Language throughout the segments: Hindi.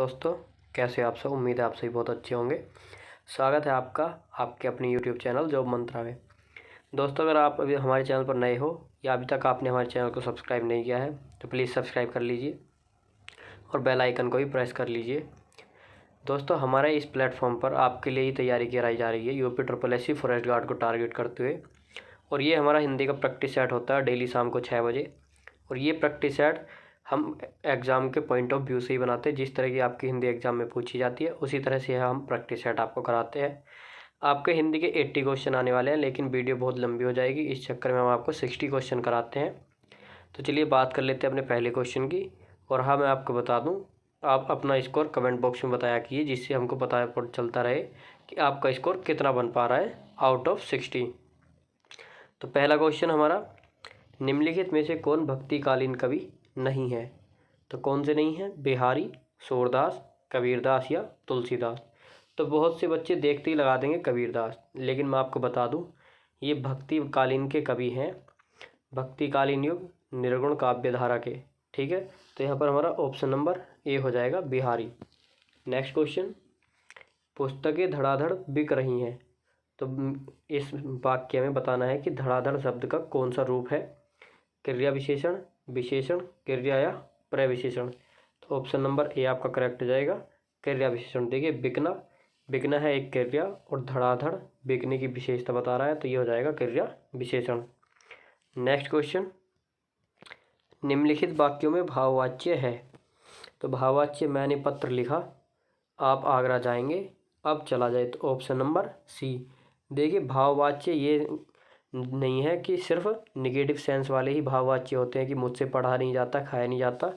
दोस्तों, कैसे आप सब। उम्मीद है आप सभी बहुत अच्छे होंगे। स्वागत है आपका आपके अपने यूट्यूब चैनल जॉब मंत्रा में। दोस्तों, अगर आप अभी हमारे चैनल पर नए हो या अभी तक आपने हमारे चैनल को सब्सक्राइब नहीं किया है तो प्लीज़ सब्सक्राइब कर लीजिए और बेल आइकन को भी प्रेस कर लीजिए। दोस्तों, हमारे इस प्लेटफॉर्म पर आपके लिए ही तैयारी कराई जा रही है यूपी SSC फॉरेस्ट गार्ड को टारगेट करते हुए। और ये हमारा हिंदी का प्रैक्टिस सेट होता है डेली शाम को 6 बजे। और ये प्रैक्टिस सेट हम एग्ज़ाम के पॉइंट ऑफ व्यू से ही बनाते हैं। जिस तरह की आपकी हिंदी एग्ज़ाम में पूछी जाती है उसी तरह से हम प्रैक्टिस सेट आपको कराते हैं। आपके हिंदी के 80 क्वेश्चन आने वाले हैं, लेकिन वीडियो बहुत लंबी हो जाएगी, इस चक्कर में हम आपको 60 क्वेश्चन कराते हैं। तो चलिए बात कर लेते हैं अपने पहले क्वेश्चन की। और हाँ, मैं आपको बता दूँ, आप अपना स्कोर कमेंट बॉक्स में बताया कीजिए, जिससे हमको पता चलता रहे कि आपका स्कोर कितना बन पा रहा है आउट ऑफ 60। तो पहला क्वेश्चन हमारा, निम्नलिखित में से कौन भक्तिकालीन कवि नहीं है? तो कौन से नहीं है? बिहारी, सूरदास, कबीरदास या तुलसीदास। तो बहुत से बच्चे देखते ही लगा देंगे कबीरदास, लेकिन मैं आपको बता दूं ये भक्तिकालीन के कवि हैं, भक्तिकालीन युग निर्गुण काव्य धारा के। ठीक है, तो यहाँ पर हमारा ऑप्शन नंबर ए हो जाएगा बिहारी। नेक्स्ट क्वेश्चन, पुस्तकें धड़ाधड़ बिक रही हैं। तो इस वाक्य में बताना है कि धड़ाधड़ शब्द का कौन सा रूप है? क्रिया विशेषण, विशेषण, क्रिया या प्रविशेषण। तो ऑप्शन नंबर ए आपका करेक्ट हो जाएगा, क्रिया विशेषण। देखिए, बिकना, बिकना है एक क्रिया और धड़ाधड़ बिकने की विशेषता बता रहा है, तो ये हो जाएगा क्रिया विशेषण। नेक्स्ट क्वेश्चन, निम्नलिखित वाक्यों में भाववाच्य है। तो भाववाच्य, मैंने पत्र लिखा, आप आगरा जाएंगे, अब चला जाए। तो ऑप्शन नंबर सी। देखिए, भाववाच्य ये नहीं है कि सिर्फ निगेटिव सेंस वाले ही भाववाच्य होते हैं कि मुझसे पढ़ा नहीं जाता, खाया नहीं जाता।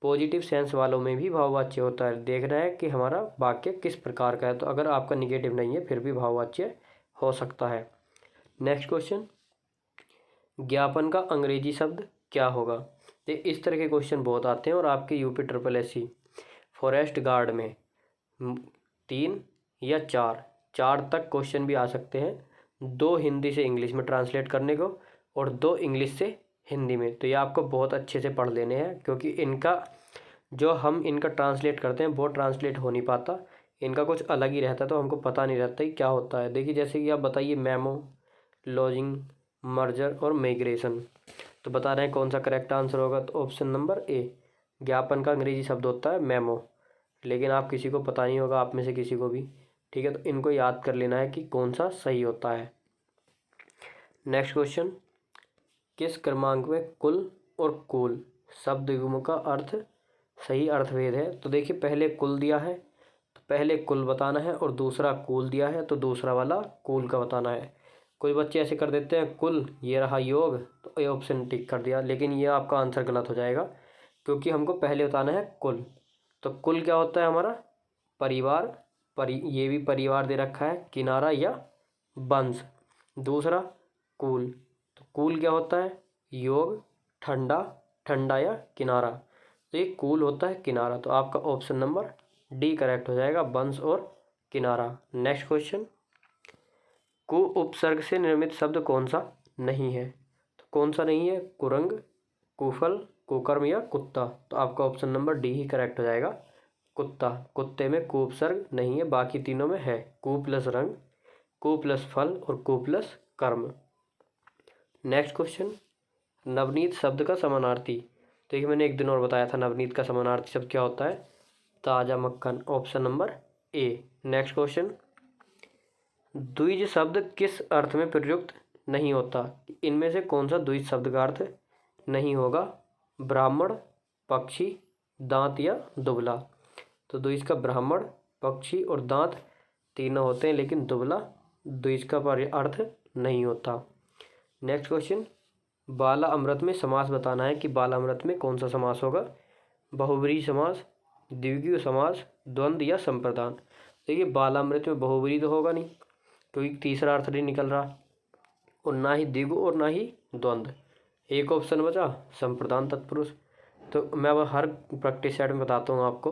पॉजिटिव सेंस वालों में भी भाववाच्य होता है। देखना है कि हमारा वाक्य किस प्रकार का है। तो अगर आपका निगेटिव नहीं है फिर भी भाववाच्य हो सकता है। नेक्स्ट क्वेश्चन, ज्ञापन का अंग्रेजी शब्द क्या होगा? तो इस तरह के क्वेश्चन बहुत आते हैं और आपके यूपी SSC फॉरेस्ट गार्ड में 3 या 4 तक क्वेश्चन भी आ सकते हैं। 2 हिंदी से इंग्लिश में ट्रांसलेट करने को और 2 इंग्लिश से हिंदी में। तो ये आपको बहुत अच्छे से पढ़ लेने हैं, क्योंकि इनका जो हम इनका ट्रांसलेट करते हैं वो ट्रांसलेट हो नहीं पाता, इनका कुछ अलग ही रहता है, तो हमको पता नहीं रहता कि क्या होता है। देखिए, जैसे कि आप बताइए मेमो, लॉजिंग, मर्जर और माइग्रेशन। तो बता रहे हैं कौन सा करेक्ट आंसर होगा। तो ऑप्शन नंबर ए, ज्ञापन का अंग्रेजी शब्द होता है मेमो। लेकिन आप किसी को पता नहीं होगा, आप में से किसी को भी। ठीक है, तो इनको याद कर लेना है कि कौन सा सही होता है। नेक्स्ट क्वेश्चन, किस क्रमांक में कुल और कुल शब्द युग्म का अर्थ सही अर्थभेद है? तो देखिए, पहले कुल दिया है तो पहले कुल बताना है, और दूसरा कूल दिया है तो दूसरा वाला कूल का बताना है। कोई बच्चे ऐसे कर देते हैं कुल, ये रहा योग, तो ये ऑप्शन टिक कर दिया, लेकिन ये आपका आंसर गलत हो जाएगा, क्योंकि हमको पहले बताना है कुल। तो कुल क्या होता है हमारा? परिवार, ये भी परिवार दे रखा है, किनारा या वंश। दूसरा कूल, तो कूल क्या होता है? योग, ठंडा, ठंडा या किनारा। तो ये कूल होता है किनारा। तो आपका ऑप्शन नंबर डी करेक्ट हो जाएगा, वंश और किनारा। नेक्स्ट क्वेश्चन, कु उपसर्ग से निर्मित शब्द कौन सा नहीं है? तो कौन सा नहीं है? कुरंग, कुफल, कुकर्म या कुत्ता। तो आपका ऑप्शन नंबर डी ही करेक्ट हो जाएगा, कुत्ता। कुत्ते में कु उपसर्ग नहीं है, बाकी तीनों में है। कु प्लस रंग, कु प्लस फल और कु प्लस कर्म। नेक्स्ट क्वेश्चन, नवनीत शब्द का समानार्थी। तो ये मैंने एक दिन और बताया था, नवनीत का समानार्थी शब्द क्या होता है? ताजा मक्खन। ऑप्शन नंबर ए। नेक्स्ट क्वेश्चन, द्विज शब्द किस अर्थ में प्रयुक्त नहीं होता? इनमें से कौन सा द्विज शब्द का अर्थ नहीं होगा? ब्राह्मण, पक्षी, दांत या दुबला। तो द्विज का ब्राह्मण, पक्षी और दांत तीनों होते हैं, लेकिन दुबला द्विज का अर्थ नहीं होता। नेक्स्ट क्वेश्चन, बाला अमृत में समास बताना है कि बाला अमृत में कौन सा समास होगा? बहुब्रीहि समास, द्विगु समास, द्वंद्व या संप्रदान। देखिए, बाला अमृत में बहुब्रीहि तो होगा नहीं, क्योंकि तीसरा अर्थ नहीं निकल रहा, और ना ही द्विगु और ना ही द्वंद्व। एक ऑप्शन बचा संप्रदान तत्पुरुष। तो मैं अब हर प्रैक्टिस सेट में बताता हूँ आपको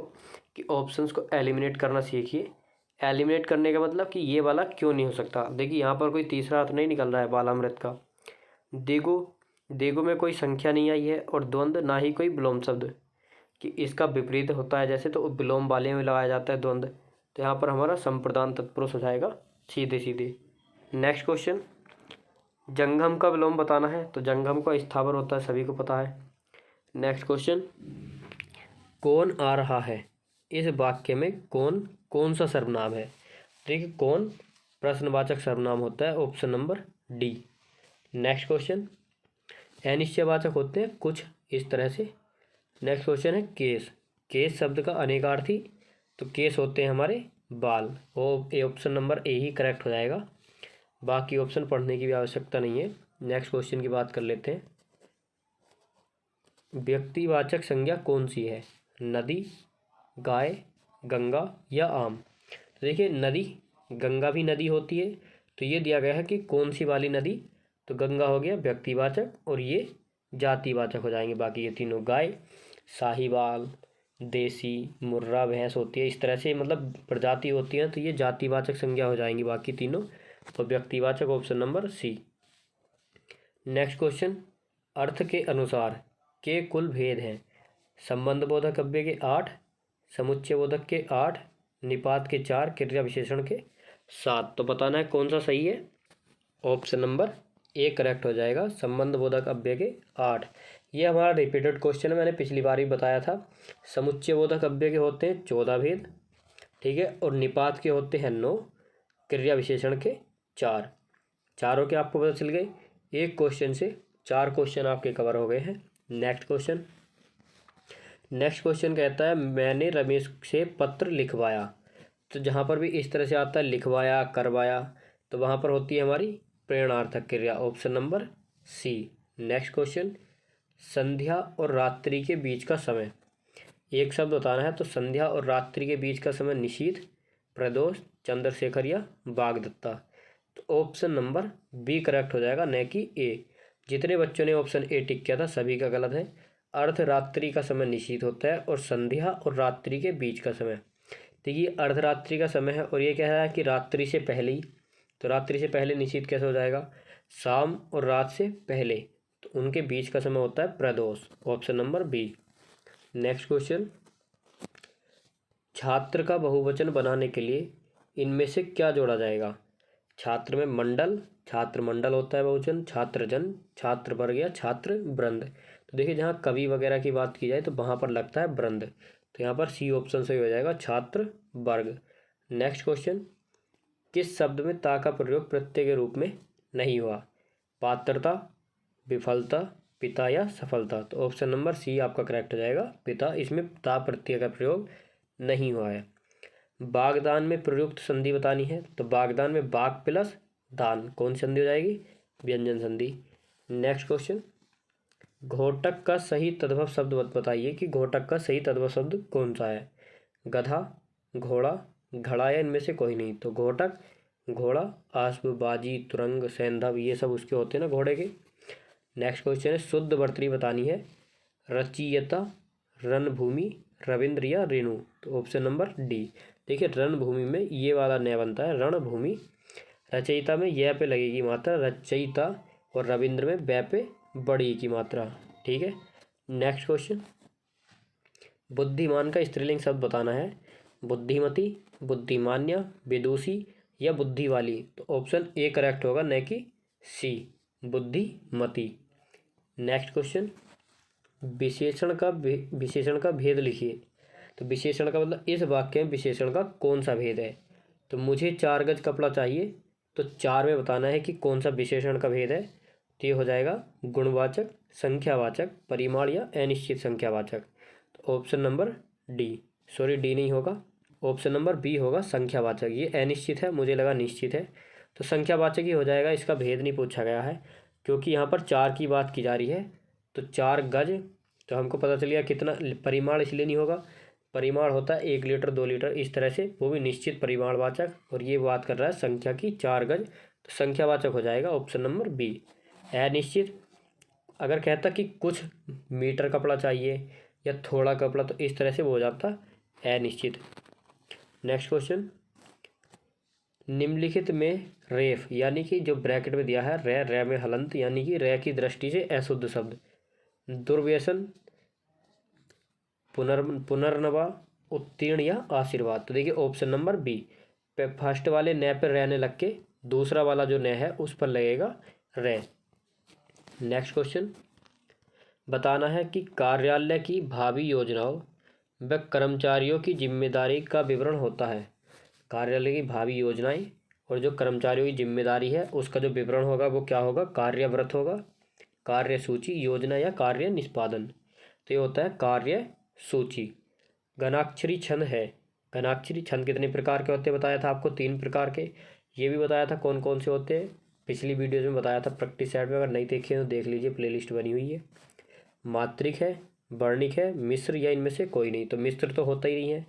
कि ऑप्शंस को एलिमिनेट करना सीखिए। एलिमिनेट करने का मतलब कि ये वाला क्यों नहीं हो सकता। देखिए, यहाँ पर कोई तीसरा अर्थ नहीं निकल रहा है बालामृत का। द्विगु, द्विगु में कोई संख्या नहीं आई है, और द्वंद्व ना ही कोई विलोम शब्द। कि इसका विपरीत होता है जैसे, तो विलोम वाले में लगाया जाता है द्वंद्व। तो यहाँ पर हमारा संप्रदान तत्पुरुष हो जाएगा सीधे सीधे। नेक्स्ट क्वेश्चन, जंगम का विलोम बताना है, तो जंगम का स्थावर होता है, सभी को पता है। नेक्स्ट क्वेश्चन, कौन आ रहा है, इस वाक्य में कौन कौन सा सर्वनाम है? देखिए कौन प्रश्नवाचक सर्वनाम होता है, option number D. Next question, अनिश्चयवाचक होते हैं कुछ इस तरह से। नेक्स्ट क्वेश्चन है केस, केस शब्द का अनेकार्थी, तो केस होते हैं हमारे बाल। वो ऑप्शन नंबर ए ही करेक्ट हो जाएगा, बाकी ऑप्शन पढ़ने की भी आवश्यकता नहीं है। नेक्स्ट क्वेश्चन की बात कर लेते हैं, व्यक्तिवाचक संज्ञा कौन सी है? नदी, गाय, गंगा या आम? तो देखिए नदी, गंगा भी नदी होती है, तो ये दिया गया है कि कौन सी वाली नदी, तो गंगा हो गया व्यक्तिवाचक, और ये जातिवाचक हो जाएंगे बाकी ये तीनों। गाय साहिवाल, देसी, मुर्रा भैंस होती है, इस तरह से मतलब प्रजाति होती है, तो ये जातिवाचक संज्ञा हो जाएंगी बाकी तीनों, तो व्यक्तिवाचक option number C. Next question, अर्थ के अनुसार के कुल भेद हैं? संबंध बोधक अव्यय के 8, समुच्चय बोधक के 8, निपात के 4, क्रिया विशेषण के 7। तो बताना है कौन सा सही है, ऑप्शन नंबर ए करेक्ट हो जाएगा, संबंध बोधक अव्यय के 8। ये हमारा रिपीटेड क्वेश्चन है, मैंने पिछली बार ही बताया था। समुच्चय बोधक अव्यय के होते हैं 14 भेद, ठीक है, और निपात के होते हैं 9, क्रिया विशेषण के 4। चारों के आपको पता चल गए, एक क्वेश्चन से 4 क्वेश्चन आपके कवर हो गए हैं। नेक्स्ट क्वेश्चन, नेक्स्ट क्वेश्चन कहता है मैंने रमेश से पत्र लिखवाया। तो जहाँ पर भी इस तरह से आता है लिखवाया, करवाया, तो वहाँ पर होती है हमारी प्रेरणार्थक क्रिया, option number C. Next question, संध्या और रात्रि के बीच का समय, एक शब्द बताना है, तो संध्या और रात्रि के बीच का समय निशीथ, प्रदोष, चंद्रशेखर या वाग्दत्ता। तो ऑप्शन नंबर बी करेक्ट हो जाएगा, न कि ए। जितने बच्चों ने ऑप्शन ए टिक किया था सभी का गलत है। अर्धरात्रि का समय निशीथ होता है और संध्या और रात्रि के बीच का समय, देखिए अर्धरात्रि का समय है और ये कह रहा है कि रात्रि से पहले ही, तो रात्रि से पहले निशीथ कैसे हो जाएगा? शाम और रात से पहले, तो उनके बीच का समय होता है प्रदोष, option number B. Next question, छात्र का बहुवचन बनाने के लिए इनमें से क्या जोड़ा जाएगा? छात्र में मंडल, छात्र मंडल होता है बहुवचन, छात्र जन, छात्र वर्ग या छात्र वृंद। तो देखिए जहाँ कवि वगैरह की बात की जाए तो वहाँ पर लगता है वृंद, तो यहाँ पर सी ऑप्शन सही हो जाएगा, छात्र वर्ग। नेक्स्ट क्वेश्चन, किस शब्द में ता का प्रयोग प्रत्यय के रूप में नहीं हुआ? पात्रता, विफलता, पिता या सफलता। तो ऑप्शन नंबर सी आपका करेक्ट हो जाएगा, पिता, इसमें ता प्रत्यय का प्रयोग नहीं हुआ है। बागदान में प्रयुक्त संधि बतानी है, तो बागदान में बाग प्लस दान, कौन सी संधि हो जाएगी? व्यंजन संधि। नेक्स्ट क्वेश्चन, घोटक का सही तद्भव शब्द बताइए कि घोटक का सही तद्भव शब्द कौन सा है? गधा, घोड़ा, घड़ा या इनमें से कोई नहीं। तो घोटक, घोड़ा, आश्व, बाजी, तुरंग, सैंधव, ये सब उसके होते हैं ना घोड़े के। नेक्स्ट क्वेश्चन है शुद्ध वर्तनी बतानी है, रचयिता, रणभूमि, रविंद्र या रेणु। तो ऑप्शन नंबर डी। देखिए रणभूमि में ये वाला नया बनता है रणभूमि, रचयिता में यह पे लगेगी मात्रा रचयिता, और रविंद्र में बै पे बड़ी की मात्रा, ठीक है। नेक्स्ट क्वेश्चन, बुद्धिमान का स्त्रीलिंग शब्द बताना है, बुद्धिमती, बुद्धिमान्या, विदुषी या बुद्धि वाली। तो ऑप्शन ए करेक्ट होगा, न कि सी, बुद्धिमती। नेक्स्ट क्वेश्चन, विशेषण का भेद लिखिए। तो विशेषण का मतलब इस वाक्य में विशेषण का कौन सा भेद है? तो मुझे 4 गज कपड़ा चाहिए, तो 4 में बताना है कि कौन सा विशेषण का भेद है। तो ये हो जाएगा गुणवाचक, संख्यावाचक, परिमाण या अनिश्चित संख्यावाचक। तो option number D, sorry D नहीं होगा, ऑप्शन नंबर बी होगा संख्यावाचक। ये अनिश्चित है, मुझे लगा निश्चित है, तो संख्यावाचक ही हो जाएगा, इसका भेद नहीं पूछा गया है क्योंकि यहाँ पर 4 की बात की जा रही है। तो 4 गज, तो हमको पता चल गया कितना, परिमाण इसलिए नहीं होगा, परिमाण होता है 1 लीटर 2 लीटर इस तरह से, वो भी निश्चित परिमाणवाचक, और ये बात कर रहा है संख्या की 4 गज, तो संख्यावाचक हो जाएगा ऑप्शन नंबर बी। अनिश्चित अगर कहता कि कुछ मीटर कपड़ा चाहिए या थोड़ा कपड़ा, तो इस तरह से वो हो जाता अनिश्चित। नेक्स्ट क्वेश्चन, निम्नलिखित में रेफ यानी कि जो ब्रैकेट में दिया है रे में हलंत यानी कि रे की दृष्टि से अशुद्ध शब्द, दुर्व्यसन, पुनर्नवा, उत्तीर्ण या आशीर्वाद। तो देखिए ऑप्शन नंबर बी, फर्स्ट वाले न पर रहने लग के दूसरा वाला जो न है उस पर लगेगा रे। नेक्स्ट क्वेश्चन, बताना है कि कार्यालय की भावी योजनाओं व कर्मचारियों की जिम्मेदारी का विवरण होता है। कार्यालय की भावी योजनाएं और जो कर्मचारियों की जिम्मेदारी है उसका जो विवरण होगा वो क्या होगा, कार्यव्रत होगा, कार्य सूची, योजना या कार्य निष्पादन। तो ये होता है कार्य सूची। घनाक्षरी छंद है, घनाक्षरी छंद कितने प्रकार के होते हैं बताया था आपको, 3 प्रकार के। ये भी बताया था कौन कौन से होते हैं, पिछली वीडियोज में बताया था प्रैक्टिस सेट में, अगर नहीं देखे तो देख लीजिए, प्लेलिस्ट बनी हुई है। मात्रिक है, वर्णिक है, मिश्र या इनमें से कोई नहीं। तो मिश्र तो होता ही नहीं है।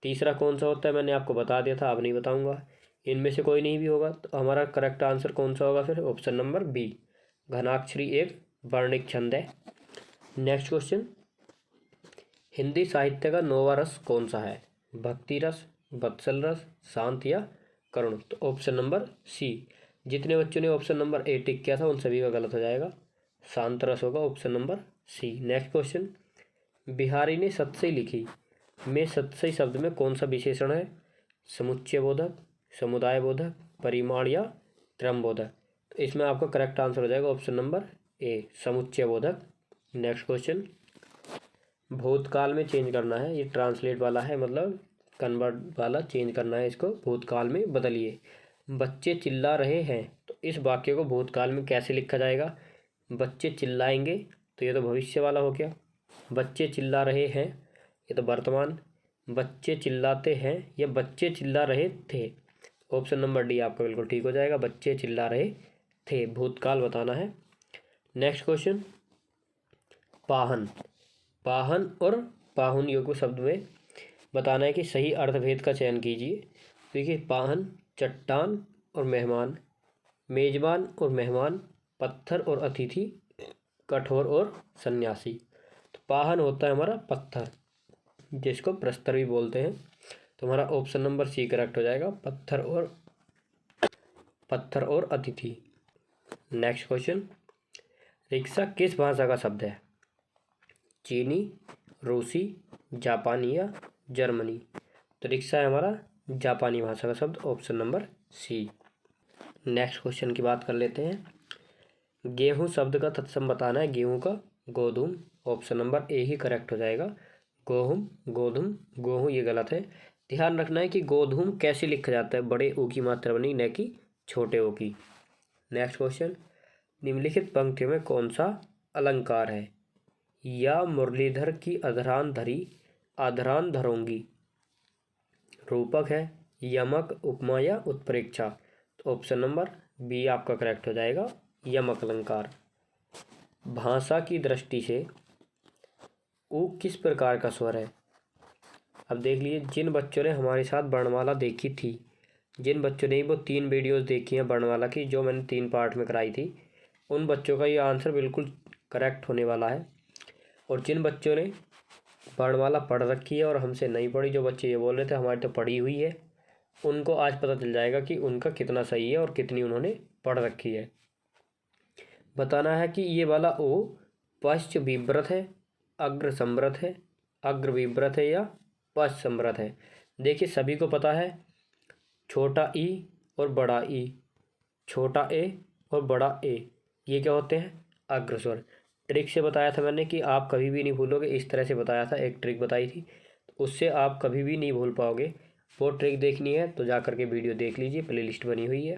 तीसरा कौन सा होता है मैंने आपको बता दिया था, अब नहीं बताऊंगा। इनमें से कोई नहीं भी होगा तो हमारा करेक्ट आंसर कौन सा होगा फिर, ऑप्शन नंबर बी, घनाक्षरी एक वर्णिक छंद है। नेक्स्ट क्वेश्चन, हिंदी साहित्य का नौवां रस कौन सा है, भक्ति रस, वत्सल रस, शांत या करुण। तो ऑप्शन नंबर सी, जितने बच्चों ने ऑप्शन नंबर ए टिक किया था उन सभी का गलत हो जाएगा, शांत रस होगा option number C. Next question, Bihari ने सतसई लिखी में सतसई शब्द में कौन सा विशेषण है, समुच्चय बोधक, समुदाय बोधक, परिमाण या क्रम बोधक। तो इसमें आपका करेक्ट आंसर हो जाएगा ऑप्शन नंबर ए, समुच्चय बोधक। नेक्स्ट क्वेश्चन, भूतकाल में चेंज करना है, ये ट्रांसलेट वाला है, मतलब कन्वर्ट वाला चेंज करना है, इसको भूतकाल में बदलिए। बच्चे चिल्ला रहे हैं, तो इस वाक्य को भूतकाल में कैसे लिखा जाएगा, बच्चे चिल्लाएंगे, तो ये तो भविष्य वाला हो गया। बच्चे चिल्ला रहे हैं, ये तो वर्तमान। बच्चे चिल्लाते हैं या बच्चे चिल्ला रहे थे, ऑप्शन नंबर डी आपका बिल्कुल ठीक हो जाएगा, बच्चे चिल्ला रहे थे, भूतकाल बताना है। नेक्स्ट क्वेश्चन, पाहन, पाहन और पाहुन योग शब्द में बताना है कि सही अर्थभेद का चयन कीजिए। देखिए पाहन चट्टान और मेहमान, मेजबान और मेहमान, पत्थर और अतिथि, कठोर और सन्यासी। तो पाहन होता है हमारा पत्थर, जिसको प्रस्तर भी बोलते हैं। तो हमारा ऑप्शन नंबर सी करेक्ट हो जाएगा, पत्थर और अतिथि। नेक्स्ट क्वेश्चन, रिक्शा किस भाषा का शब्द है, चीनी, रूसी, जापानी या जर्मनी। तो रिक्शा है हमारा जापानी भाषा का शब्द, option number C. Next question की बात कर लेते हैं। गेहूं शब्द का तत्सम बताना है, गेहूं का गोधूम, ऑप्शन नंबर ए ही करेक्ट हो जाएगा, गोहुम, गोधूम, गेहूं ये गलत है। ध्यान रखना है कि गोधूम कैसे लिखा जाता है, बड़े ओ की मात्रा बनी, न कि छोटे ओ की। नेक्स्ट क्वेश्चन, निम्नलिखित पंक्तियों में कौन सा अलंकार है, या मुरलीधर की अधरान धरी आधरान धरोंगी, रूपक है, यमक, उपमा या उत्प्रेक्षा। तो ऑप्शन नंबर बी आपका करेक्ट हो जाएगा, यमक अलंकार। भाषा की दृष्टि से ऊ किस प्रकार का स्वर है। अब देख लीजिए, जिन बच्चों ने हमारे साथ वर्णमाला देखी थी, जिन बच्चों ने वो 3 वीडियोस देखी हैं वर्णमाला की, जो मैंने 3 पार्ट में कराई थी, उन बच्चों का ये आंसर बिल्कुल करेक्ट होने वाला है। और जिन बच्चों ने वर्णमाला पढ़ रखी है और हमसे नहीं पढ़ी, जो बच्चे ये बोल रहे थे हमारी तो पढ़ी हुई है, उनको आज पता चल जाएगा कि उनका कितना सही है और कितनी उन्होंने पढ़ रखी है। बताना है कि ये वाला ओ पश्च विव्रत है, अग्र संव्रत है, अग्र विव्रत है या पश्च संव्रत है। देखिए सभी को पता है, छोटा ई और बड़ा ई, छोटा ए और बड़ा ए, ये क्या होते हैं, अग्रस्वर। ट्रिक से बताया था मैंने कि आप कभी भी नहीं भूलोगे, इस तरह से बताया था, एक ट्रिक बताई थी, तो उससे आप कभी भी नहीं भूल पाओगे। वो ट्रिक देखनी है तो जा करके वीडियो देख लीजिए, प्लेलिस्ट बनी हुई है।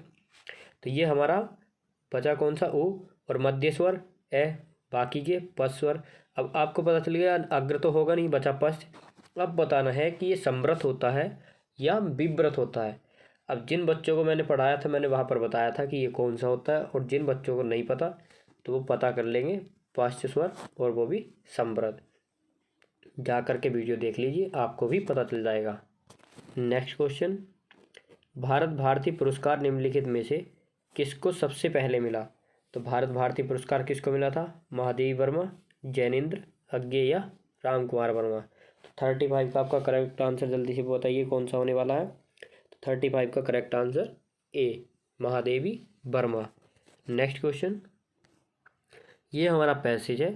तो ये हमारा बचा कौन सा, ओ और मध्य स्वर ए, बाकी के पश्च स्वर। अब आपको पता चल गया अग्र तो होगा नहीं, बचा पश्च। अब बताना है कि ये समृत होता है या विव्रत होता है। अब जिन बच्चों को मैंने पढ़ाया था मैंने वहाँ पर बताया था कि ये कौन सा होता है, और जिन बच्चों को नहीं पता तो वो पता कर लेंगे पश्च स्वर, और वो भी समृत। जा करके वीडियो देख लीजिए, आपको भी पता चल जाएगा। नेक्स्ट क्वेश्चन, भारत भारती पुरस्कार निम्नलिखित में से किसको सबसे पहले मिला। तो भारत भारती पुरस्कार किसको मिला था, महादेवी वर्मा, जैनेन्द्र अज्ञे या राम कुमार वर्मा। तो 35 का आपका करेक्ट आंसर जल्दी से बताइए कौन सा होने वाला है। तो 35 का correct answer A, Mahadevi Verma. Next question, ये हमारा पैसेज है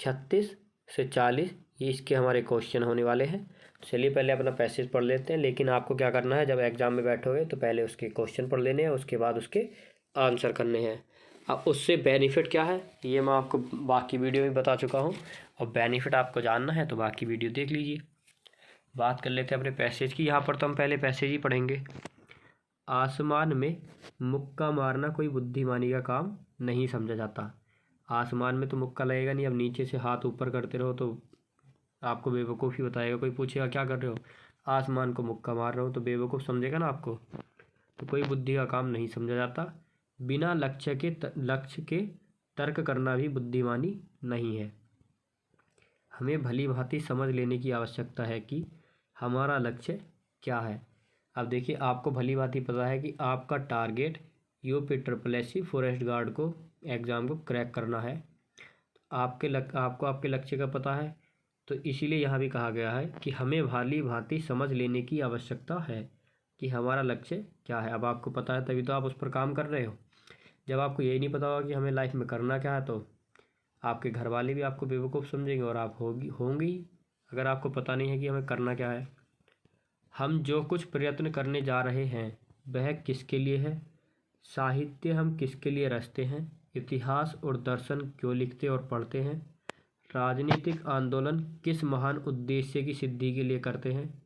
36 से 40 ये इसके हमारे क्वेश्चन होने वाले हैं। चलिए पहले अपना पैसेज पढ़ लेते हैं, लेकिन आपको क्या करना है, जब एग्जाम में बैठोगे तो पहले उसके क्वेश्चन पढ़ लेने हैं, उसके बाद उसके आंसर करने हैं। अब उससे बेनिफिट क्या है ये मैं आपको बाकी वीडियो में बता चुका हूँ, और बेनिफिट आपको जानना है तो बाकी वीडियो देख लीजिए। बात कर लेते हैं अपने पैसेज की। यहाँ पर तो हम पहले पैसेज ही पढ़ेंगे। आसमान में मुक्का मारना कोई बुद्धिमानी का काम नहीं समझा जाता। आसमान में तो मुक्का लगेगा नहीं, अब नीचे से हाथ ऊपर करते रहो तो आपको बेवकूफ़ी बताएगा। कोई पूछेगा क्या कर रहे हो, आसमान को मुक्का मार रहे हो, तो बेवकूफ़ समझेगा ना आपको। तो कोई बुद्धि का काम नहीं समझा जाता। बिना लक्ष्य के तर्क करना भी बुद्धिमानी नहीं है। हमें भली भांति समझ लेने की आवश्यकता है कि हमारा लक्ष्य क्या है। अब देखिए, आपको भली भांति पता है कि आपका टारगेट यूपी फॉरेस्ट गार्ड को एग्ज़ाम को क्रैक करना है। आपको आपके लक्ष्य का पता है, तो इसीलिए यहाँ भी कहा गया है कि हमें भली भांति समझ लेने की आवश्यकता है कि हमारा लक्ष्य क्या है। अब आपको पता है तभी तो आप उस पर काम कर रहे हो। जब आपको यही नहीं पता होगा कि हमें लाइफ में करना क्या है, तो आपके घर वाले भी आपको बेवकूफ़ समझेंगे और आप होंगे ही, अगर आपको पता नहीं है कि हमें करना क्या है। हम जो कुछ प्रयत्न करने जा रहे हैं वह किसके लिए है। साहित्य हम किसके लिए रचते हैं। इतिहास और दर्शन क्यों लिखते और पढ़ते हैं। राजनीतिक आंदोलन किस महान उद्देश्य की सिद्धि के लिए करते हैं।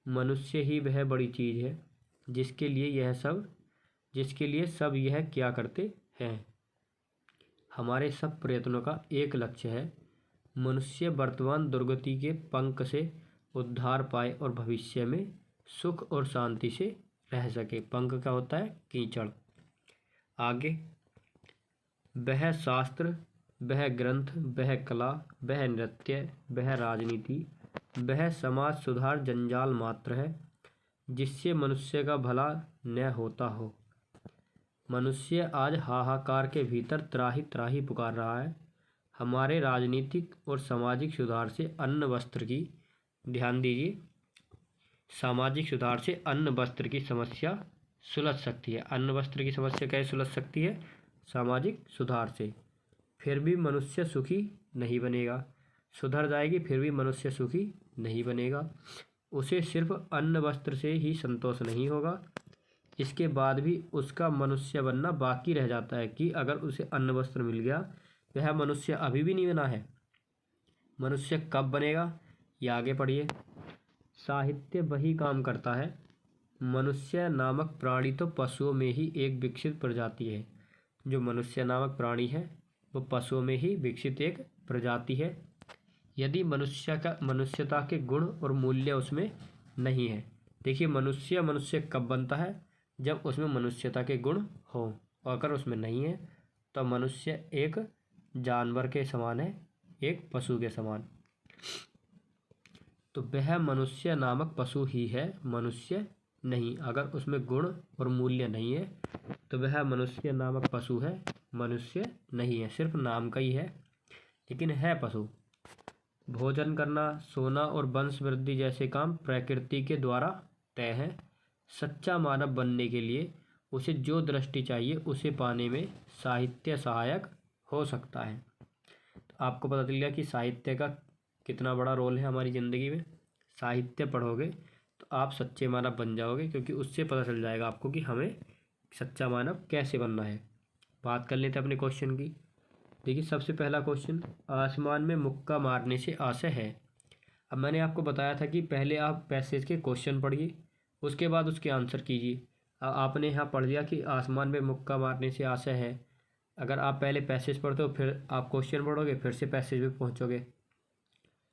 मनुष्य ही वह बड़ी चीज़ है जिसके लिए सब यह क्या करते हैं। हमारे सब प्रयत्नों का एक लक्ष्य है, मनुष्य वर्तमान दुर्गति के पंख से उद्धार पाए और भविष्य में सुख और शांति से रह सके। पंख क्या होता है, कीचड़। आगे, वह शास्त्र, वह ग्रंथ, वह कला, वह नृत्य, वह राजनीति, वह समाज सुधार जंजाल मात्र है जिससे मनुष्य का भला न होता हो। मनुष्य आज हाहाकार के भीतर त्राही त्राही पुकार रहा है। हमारे राजनीतिक और सामाजिक सुधार से अन्न वस्त्र की, ध्यान दीजिए, सामाजिक सुधार से अन्न वस्त्र की समस्या सुलझ सकती है। अन्न वस्त्र की समस्या कैसे सुलझ सकती है, सामाजिक सुधार से। फिर भी मनुष्य सुखी नहीं बनेगा। सुधर जाएगी फिर भी मनुष्य सुखी नहीं बनेगा। उसे सिर्फ अन्न वस्त्र से ही संतोष नहीं होगा, इसके बाद भी उसका मनुष्य बनना बाकी रह जाता है कि अगर उसे अन्न वस्त्र मिल गया, वह मनुष्य अभी भी नहीं बना है। मनुष्य कब बनेगा, ये आगे पढ़िए। साहित्य वही काम करता है। मनुष्य नामक प्राणी तो पशुओं में ही एक विकसित प्रजाति है। जो मनुष्य नामक प्राणी है वो पशुओं में ही विकसित एक प्रजाति है। यदि मनुष्यता के गुण और मूल्य उसमें नहीं है। देखिए, मनुष्य कब बनता है, जब उसमें मनुष्यता के गुण हो, और अगर उसमें नहीं है तो मनुष्य एक जानवर के समान है, एक पशु के समान। तो वह मनुष्य नामक पशु ही है, मनुष्य नहीं। अगर उसमें गुण और मूल्य नहीं है तो वह मनुष्य नामक पशु है, मनुष्य नहीं है। सिर्फ नाम का ही है, लेकिन है पशु। भोजन करना, सोना और वंश वृद्धि जैसे काम प्रकृति के द्वारा तय है। सच्चा मानव बनने के लिए उसे जो दृष्टि चाहिए उसे पाने में साहित्य सहायक हो सकता है। तो आपको पता चल गया कि साहित्य का कितना बड़ा रोल है हमारी ज़िंदगी में। साहित्य पढ़ोगे तो आप सच्चे मानव बन जाओगे, क्योंकि उससे पता चल जाएगा आपको कि हमें सच्चा मानव कैसे बनना है। बात कर लेते हैं अपने क्वेश्चन की। देखिए, सबसे पहला क्वेश्चन, आसमान में मुक्का मारने से आशय है। अब मैंने आपको बताया था कि पहले आप पैसेज के क्वेश्चन पढ़िए, उसके बाद उसके आंसर कीजिए। आपने यहाँ पढ़ लिया कि आसमान में मुक्का मारने से आशय है। अगर आप पहले पैसेज पढ़ते हो फिर आप क्वेश्चन पढ़ोगे, फिर से पैसेज में पहुँचोगे।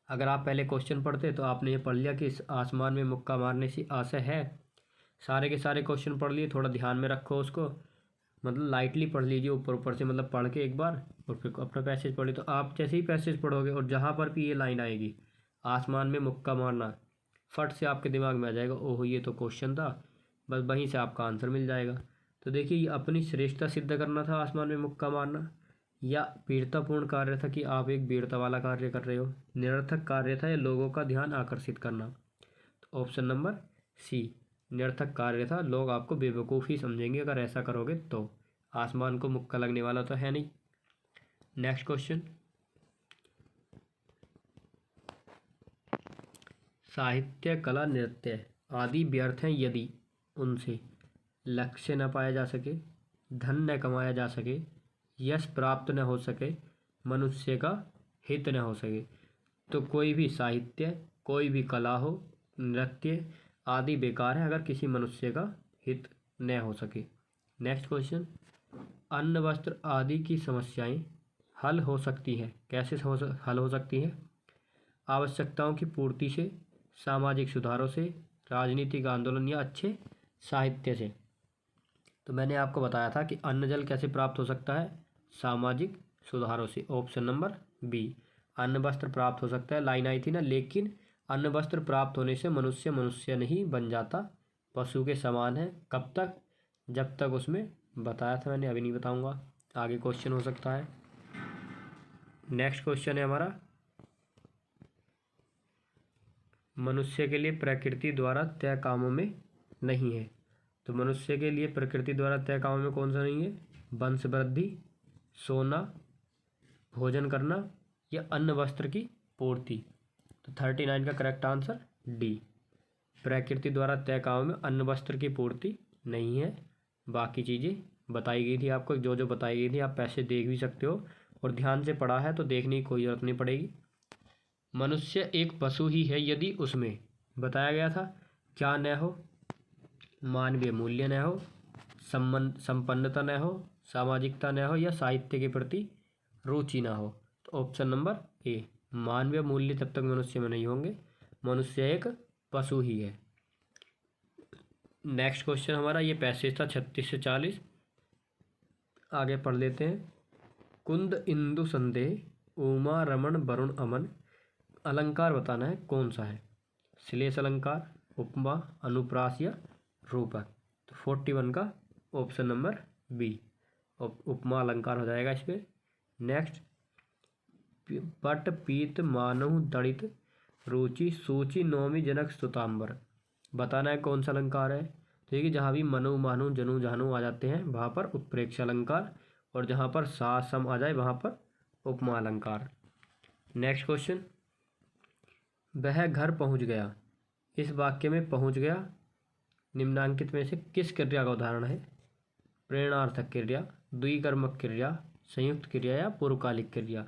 अगर आप पहले क्वेश्चन पढ़ते तो आपने ये पढ़ लिया कि इस आसमान में मुक्का मारने से आशय है। सारे के सारे क्वेश्चन पढ़ लिए, थोड़ा ध्यान में रखो उसको, मतलब लाइटली पढ़ लीजिए, ऊपर ऊपर से, मतलब पढ़ के एक बार और फिर अपना पैसेज पढ़िए। तो आप जैसे ही पैसेज पढ़ोगे और जहाँ पर भी ये लाइन आएगी, आसमान में मुक्का मारना, फट से आपके दिमाग में आ जाएगा, ओहो ये तो क्वेश्चन था, बस वहीं से आपका आंसर मिल जाएगा। तो देखिए, ये अपनी श्रेष्ठता सिद्ध करना था आसमान में मुक्का मारना, या वीरतापूर्ण कार्य था कि आप एक वीरता वाला कार्य कर रहे हो, निरर्थक कार्य था या लोगों का ध्यान आकर्षित करना। तो ऑप्शन नंबर सी, निरर्थक कार्य था, लोग आपको बेवकूफ़ ही समझेंगे अगर ऐसा करोगे तो। आसमान को मुक्का लगने वाला तो है नहीं। नेक्स्ट क्वेश्चन, साहित्य, कला, नृत्य आदि व्यर्थ हैं यदि उनसे लक्ष्य न पाया जा सके, धन न कमाया जा सके, यश प्राप्त न हो सके, मनुष्य का हित न हो सके। तो कोई भी साहित्य, कोई भी कला हो, नृत्य आदि बेकार है अगर किसी मनुष्य का हित न हो सके। नेक्स्ट क्वेश्चन, अन्न वस्त्र आदि की समस्याएं हल हो सकती है, कैसे हल हो सकती है? आवश्यकताओं की पूर्ति से, सामाजिक सुधारों से, राजनीतिक आंदोलन या अच्छे साहित्य से। तो मैंने आपको बताया था कि अन्न जल कैसे प्राप्त हो सकता है? सामाजिक सुधारों से, ऑप्शन नंबर बी। अन्न वस्त्र प्राप्त हो सकता है, लाइन आई थी ना, लेकिन अन्न वस्त्र प्राप्त होने से मनुष्य मनुष्य नहीं बन जाता, पशु के समान है। कब तक? जब तक उसमें, बताया था मैंने, अभी नहीं बताऊंगा, आगे क्वेश्चन हो सकता है। नेक्स्ट क्वेश्चन है हमारा, मनुष्य के लिए प्रकृति द्वारा तय कामों में नहीं है। तो मनुष्य के लिए प्रकृति द्वारा तय कामों में कौन सा नहीं है? वंश वृद्धि, सोना, भोजन करना या अन्न वस्त्र की पूर्ति। तो 39 का करेक्ट आंसर डी। प्रकृति द्वारा तय कामों में अन्न वस्त्र की पूर्ति नहीं है, बाकी चीज़ें बताई गई थी आपको, जो जो बताई गई थी आप पैसे देख भी सकते हो और ध्यान से पढ़ा है तो देखने की कोई ज़रूरत नहीं पड़ेगी। मनुष्य एक पशु ही है यदि उसमें बताया गया था क्या न हो? मानवीय मूल्य न हो, संपन्नता न हो, सामाजिकता न हो या साहित्य के प्रति रुचि ना हो। तो ऑप्शन नंबर ए, मानवीय मूल्य तब तक मनुष्य में नहीं होंगे, मनुष्य एक पशु ही है। नेक्स्ट क्वेश्चन हमारा, ये पैसेज था 36 से 40, आगे पढ़ लेते हैं। कुंद, इंदु, संदेह, उमा, रमण, वरुण, अमन, अलंकार बताना है कौन सा है? श्लेष अलंकार, उपमा, अनुप्रास या रूपक। तो 41 का ऑप्शन नंबर बी, उपमा अलंकार हो जाएगा इस पर। नेक्स्ट, पट, पीत, मानव, दड़ित, रुचि, सूचि, नौमी, जनक, स्तुतांबर, बताना है कौन सा अलंकार है? ठीक है, जहाँ भी मनु, मानु, जनु, जानु आ जाते हैं वहाँ पर उत्प्रेक्ष अलंकार, और जहाँ पर सा सम आ जाए वहाँ पर उपमा अलंकार। नेक्स्ट क्वेश्चन, वह घर पहुँच गया, इस वाक्य में पहुँच गया निम्नांकित में से किस क्रिया का उदाहरण है? प्रेरणार्थक क्रिया, द्विकर्मक क्रिया, संयुक्त क्रिया या पूर्वकालिक क्रिया।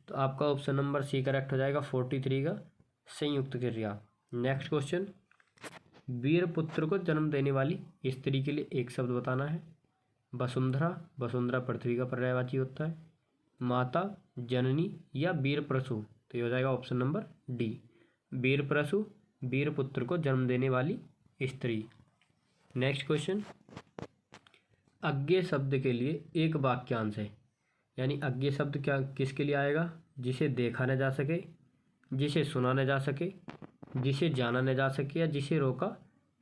तो आपका ऑप्शन नंबर सी करेक्ट हो जाएगा, 43 का संयुक्त क्रिया। नेक्स्ट क्वेश्चन, वीर पुत्र को जन्म देने वाली स्त्री के लिए एक शब्द बताना है। वसुंधरा, वसुंधरा पृथ्वी का पर्यायवाची होता है। माता, जननी या वीर प्रसू। तो ये हो जाएगा ऑप्शन नंबर डी, वीर प्रसू, वीर पुत्र को जन्म देने वाली स्त्री। नेक्स्ट क्वेश्चन, अज्ञेय शब्द के लिए एक वाक्यांश है, यानी अज्ञेय शब्द क्या किसके लिए आएगा? जिसे देखा न जा सके, जिसे सुना न जा सके, जिसे जाना न जा सके या जिसे रोका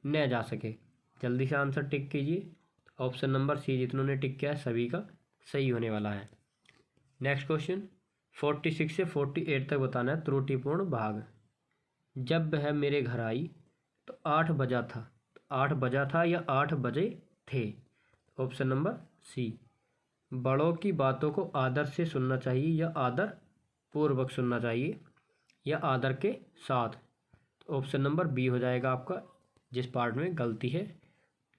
न जा सके। जल्दी से आंसर टिक कीजिए। ऑप्शन नंबर सी जितनों ने टिक किया है सभी का सही होने वाला है। नेक्स्ट क्वेश्चन, 46 से 48 तक बताना है त्रुटिपूर्ण भाग। जब वह मेरे घर आई तो 8 बजा था, 8 बजा था या 8 बजे थे। ऑप्शन नंबर सी, बड़ों की बातों को आदर से सुनना चाहिए या आदर पूर्वक सुनना चाहिए या आदर के साथ। तो ऑप्शन नंबर बी हो जाएगा आपका, जिस पार्ट में गलती है।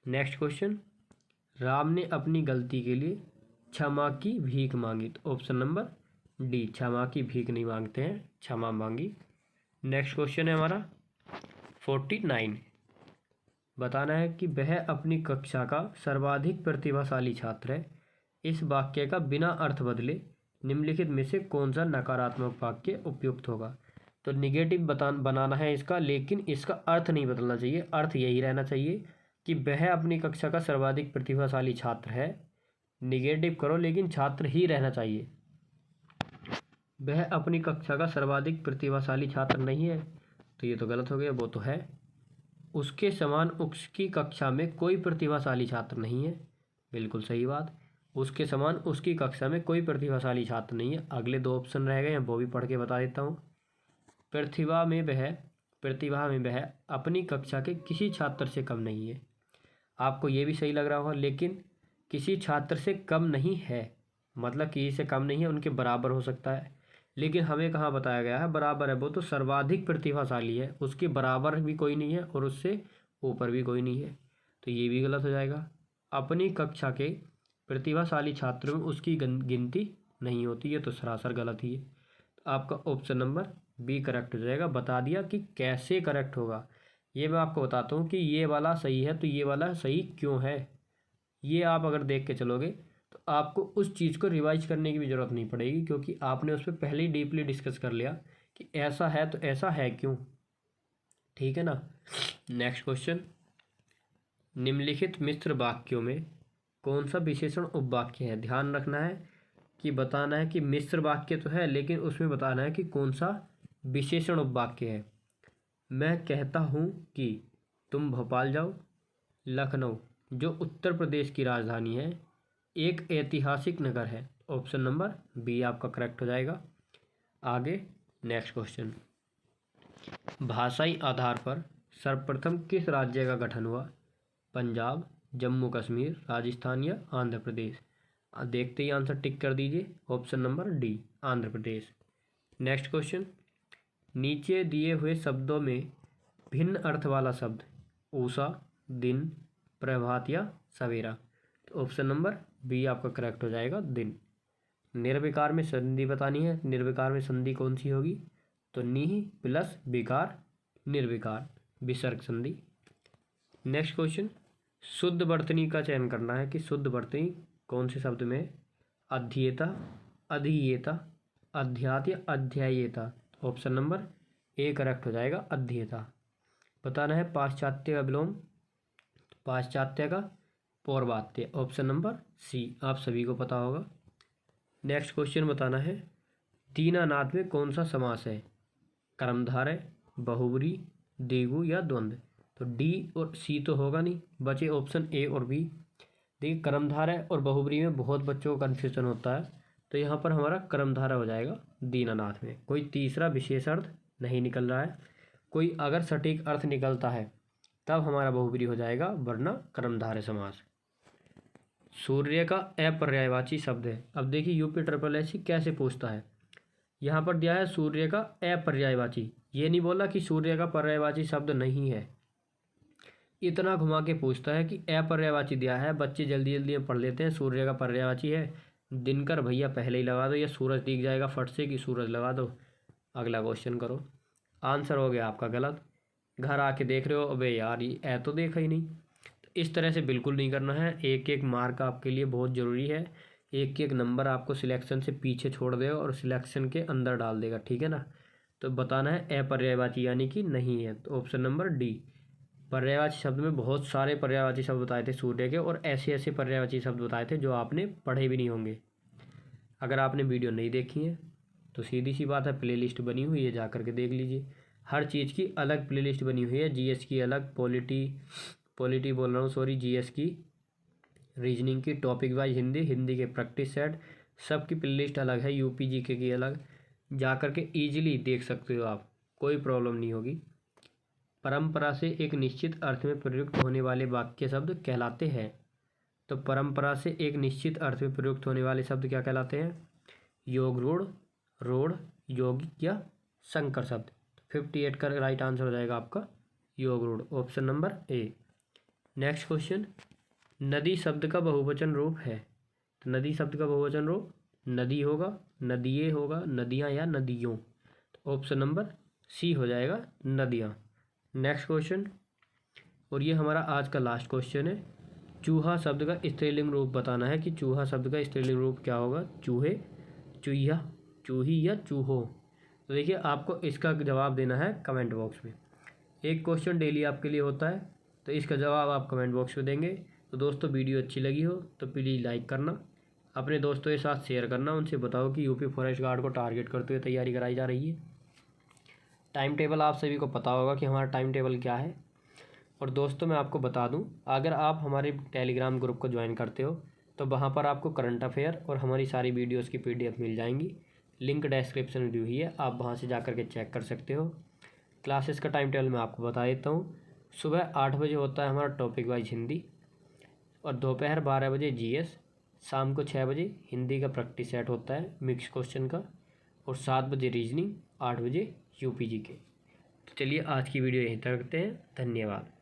नेक्स्ट क्वेश्चन, राम ने अपनी गलती के लिए क्षमा की भीख मांगी। तो ऑप्शन नंबर डी, क्षमा की भीख नहीं मांगते हैं, क्षमा मांगी। नेक्स्ट क्वेश्चन है हमारा 49, बताना है कि वह अपनी कक्षा का सर्वाधिक प्रतिभाशाली छात्र है। इस वाक्य का बिना अर्थ बदले निम्नलिखित में से कौन सा नकारात्मक वाक्य उपयुक्त होगा? तो निगेटिव बनाना है इसका, लेकिन इसका अर्थ नहीं बदलना चाहिए, अर्थ यही रहना चाहिए कि वह अपनी कक्षा का सर्वाधिक प्रतिभाशाली छात्र है। निगेटिव करो लेकिन छात्र ही रहना चाहिए। वह अपनी कक्षा का सर्वाधिक प्रतिभाशाली छात्र नहीं है, तो ये तो गलत हो गया, वो तो है। उसके समान उसकी कक्षा में कोई प्रतिभाशाली छात्र नहीं है, बिल्कुल सही बात। उसके समान उसकी कक्षा में कोई प्रतिभाशाली छात्र नहीं है। अगले दो ऑप्शन रह गए हैं, वो भी पढ़ के बता देता हूँ। प्रतिभा में वह अपनी कक्षा के किसी छात्र से कम नहीं है। आपको ये भी सही लग रहा होगा, लेकिन किसी छात्र से कम नहीं है मतलब किसी से कम नहीं है, उनके बराबर हो सकता है, लेकिन हमें कहाँ बताया गया है बराबर है, वो तो सर्वाधिक प्रतिभाशाली है, उसके बराबर भी कोई नहीं है और उससे ऊपर भी कोई नहीं है, तो ये भी गलत हो जाएगा। अपनी कक्षा के प्रतिभाशाली छात्रों में उसकी गिनती नहीं होती, है तो सरासर गलत ही है। तो आपका ऑप्शन नंबर बी करेक्ट हो जाएगा। बता दिया कि कैसे करेक्ट होगा, ये मैं आपको बताता हूँ कि ये वाला सही है तो ये वाला सही क्यों है। ये आप अगर देख के चलोगे तो आपको उस चीज़ को रिवाइज करने की भी ज़रूरत नहीं पड़ेगी, क्योंकि आपने उस पर पहले ही डीपली डिस्कस कर लिया कि ऐसा है तो ऐसा है क्यों। ठीक है ना। नेक्स्ट क्वेश्चन, निम्नलिखित मिश्र वाक्यों में कौन सा विशेषण उपवाक्य है। ध्यान रखना है कि बताना है कि मिश्र वाक्य तो है, लेकिन उसमें बताना है कि कौन सा विशेषण उपवाक्य है। मैं कहता हूँ कि तुम भोपाल जाओ। लखनऊ, जो उत्तर प्रदेश की राजधानी है, एक ऐतिहासिक नगर है। ऑप्शन नंबर बी आपका करेक्ट हो जाएगा। आगे नेक्स्ट क्वेश्चन, भाषाई आधार पर सर्वप्रथम किस राज्य का गठन हुआ। पंजाब, जम्मू कश्मीर, राजस्थान या आंध्र प्रदेश। देखते ही आंसर टिक कर दीजिए। Option number D Andhra Pradesh. Next question, नीचे दिए हुए शब्दों में भिन्न अर्थ वाला शब्द उषा, दिन, प्रभात या सवेरा। तो ऑप्शन नंबर बी आपका करेक्ट हो जाएगा, दिन। निर्विकार में संधि बतानी है। निर्विकार में संधि कौन सी होगी, तो नी प्लस विकार निर्विकार, विसर्ग संधि। नेक्स्ट क्वेश्चन, शुद्ध वर्तनी का चयन करना है कि शुद्ध वर्तनी कौन से शब्द में, अध्येता, अधियेता, अध्यात या अध्यायेता। ऑप्शन नंबर ए करेक्ट हो जाएगा, अध्येता। बताना है पाश्चात्य का विलोम, पाश्चात्य का पौर्वात्य। ऑप्शन नंबर सी आप सभी को पता होगा। नेक्स्ट क्वेश्चन बताना है दीनानाथ में कौन सा समास है, कर्मधारय, बहुब्री, द्विगु या द्वंद्व। तो डी और सी तो होगा नहीं, बचे ऑप्शन ए और बी। देखिए कर्मधारय और बहुब्री में बहुत बच्चों को कन्फ्यूजन होता है, तो यहाँ पर हमारा कर्मधारय हो जाएगा दीनानाथ में। कोई तीसरा विशेष अर्थ नहीं निकल रहा है, कोई अगर सटीक अर्थ निकलता है तब हमारा बहुब्री हो जाएगा, वरना कर्मधारय समास। सूर्य का अपर्यायवाची शब्द है। अब देखिए यूपी ट्रिपल एससी कैसे पूछता है, यहाँ पर दिया है सूर्य का अपर्यायवाची, ये नहीं बोला कि सूर्य का पर्यायवाची शब्द नहीं है, इतना घुमा के पूछता है कि अपर्यायवाची दिया है। बच्चे जल्दी जल्दी में पढ़ लेते हैं, सूर्य का पर्यायवाची है दिनकर, भैया पहले ही लगा दो, या सूरज दिख जाएगा फट से कि सूरज लगा दो, अगला क्वेश्चन करो। आंसर हो गया आपका गलत। घर आके देख रहे हो, अबे यार ये तो देखा ही नहीं। तो इस तरह से बिल्कुल नहीं करना है, एक एक मार्क आपके लिए बहुत ज़रूरी है, एक एक नंबर आपको सिलेक्शन से पीछे छोड़ देगा और सिलेक्शन के अंदर डाल देगा। ठीक है ना। तो बताना है अपर्यायवाची यानी कि नहीं है, तो ऑप्शन नंबर डी। पर्यायवाची शब्द में बहुत सारे पर्यायवाची शब्द बताए थे सूर्य के, और ऐसे ऐसे पर्यायवाची शब्द बताए थे जो आपने पढ़े भी नहीं होंगे। अगर आपने वीडियो नहीं देखी है तो सीधी सी बात है, प्लेलिस्ट बनी हुई है, जा करके देख लीजिए। हर चीज़ की अलग प्लेलिस्ट बनी हुई है, जीएस की अलग, पॉलिटी बोल रहा हूँ सॉरी, जीएस की, रीजनिंग की, टॉपिक वाइज हिंदी, हिंदी के प्रैक्टिस सेट, सबकी प्लेलिस्ट अलग है, यूपी जीके की अलग। जा करके ईजिली देख सकते हो आप, कोई प्रॉब्लम नहीं होगी। परंपरा से एक निश्चित अर्थ में प्रयुक्त होने वाले वाक्य शब्द कहलाते हैं। तो परंपरा से एक निश्चित अर्थ में प्रयुक्त होने वाले शब्द क्या कहलाते हैं, योग रूढ़, रूढ़, यौगिक या संकर शब्द। 58 का राइट आंसर हो जाएगा आपका योग रूढ़, ऑप्शन नंबर ए। नेक्स्ट क्वेश्चन, नदी शब्द का बहुवचन रूप है। तो नदी शब्द का बहुवचन रूप नदी होगा, नदिये होगा, नदियाँ या नदियों। तो ऑप्शन नंबर सी हो जाएगा, नदियाँ। नेक्स्ट क्वेश्चन, और ये हमारा आज का लास्ट क्वेश्चन है, चूहा शब्द का स्त्रीलिंग रूप बताना है कि चूहा शब्द का स्त्रीलिंग रूप क्या होगा, चूहे, चूहिया, चूही या चूहो। तो देखिए आपको इसका जवाब देना है कमेंट बॉक्स में। एक क्वेश्चन डेली आपके लिए होता है, तो इसका जवाब आप कमेंट बॉक्स में देंगे। तो दोस्तों वीडियो अच्छी लगी हो तो प्लीज़ लाइक करना, अपने दोस्तों के साथ शेयर करना, उनसे बताओ कि यूपी फॉरेस्ट गार्ड को टारगेट करते हुए तैयारी कराई जा रही है। टाइम टेबल आप सभी को पता होगा कि हमारा टाइम टेबल क्या है। और दोस्तों मैं आपको बता दूं, अगर आप हमारे टेलीग्राम ग्रुप को ज्वाइन करते हो तो वहाँ पर आपको करंट अफेयर और हमारी सारी वीडियोस की पीडीएफ मिल जाएंगी। लिंक डिस्क्रिप्शन में दी हुई है, आप वहाँ से जा कर के चेक कर सकते हो। क्लासेस का टाइम टेबल मैं आपको बता देता हूँ। सुबह 8 बजे होता है हमारा टॉपिक वाइज हिंदी, और दोपहर 12 बजे जीएस, शाम को 6 बजे हिंदी का प्रैक्टिस सेट होता है मिक्स क्वेश्चन का, और 7 बजे रीजनिंग, 8 बजे यूपी जीके। तो चलिए आज की वीडियो यहीं तक रखते हैं। धन्यवाद।